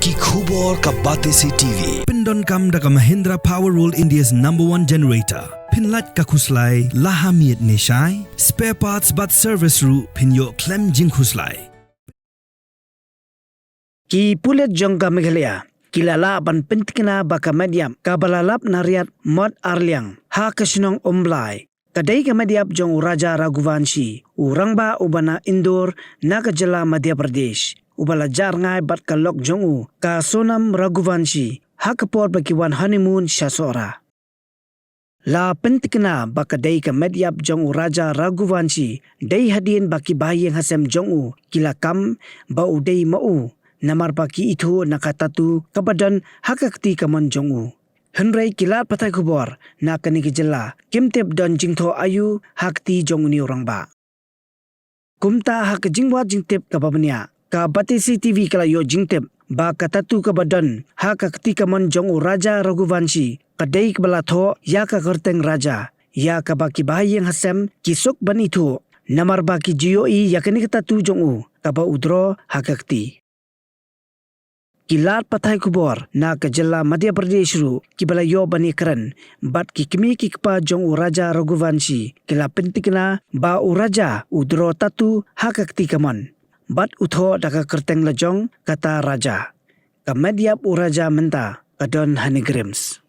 Ki khubor ka Batesi TV. Pindon kam da ka Mahindra Powerwall India's #1 generator. Pinlat ka khuslai lahamiet nishai. Spare parts but service ru pinyo klem jing khuslai. Ki pulet jongga Meghalaya. Kilala ban pentikna baka mediam kabalalap nariat mod arliang ha kasinong omblai. Kadai ka mediap jong Raja Raghuvanshi. Urangba ubana Indore nakajala Madhya Pradesh. Ubalajar ngai bat ka lok jongu ka Sonam Raghuvanshi hakapor bakiwan honeymoon shasora. La pentikna baka dai ka mediap jongu Raja Raghuvanshi dai hadin baki bahiyang hasem jongu kila kam bau dai mau namar baki itu nakatatu kabadan hakakti kamon jongu. Henry kilat patai kubor na kaniki jela kimtep don jingtho ayu hakti jongu ni orangba. Kumta hak jingwa jingtep kababnya. Ka Batesi TV kala yo jingtep ba katatu kabadan hakakti kamon jongu Raja Raghuvanshi kadai kebalatho ya ka kerteng raja ya ka baki bahayang hasem kisok banito namar baki jioi yakani katatu jongu kaba udro hakakti. Kilat patai kubor na kajala Madhya Pradesh ru kibala yo bani keren bat kikmi kikpa jongu Raja Raghuvanshi kila pentikna ba uraja udro tatu hakakti kamon. Bat utho daka kerteng lejong kata raja. Kamediap uraja menta kadon honeygrams.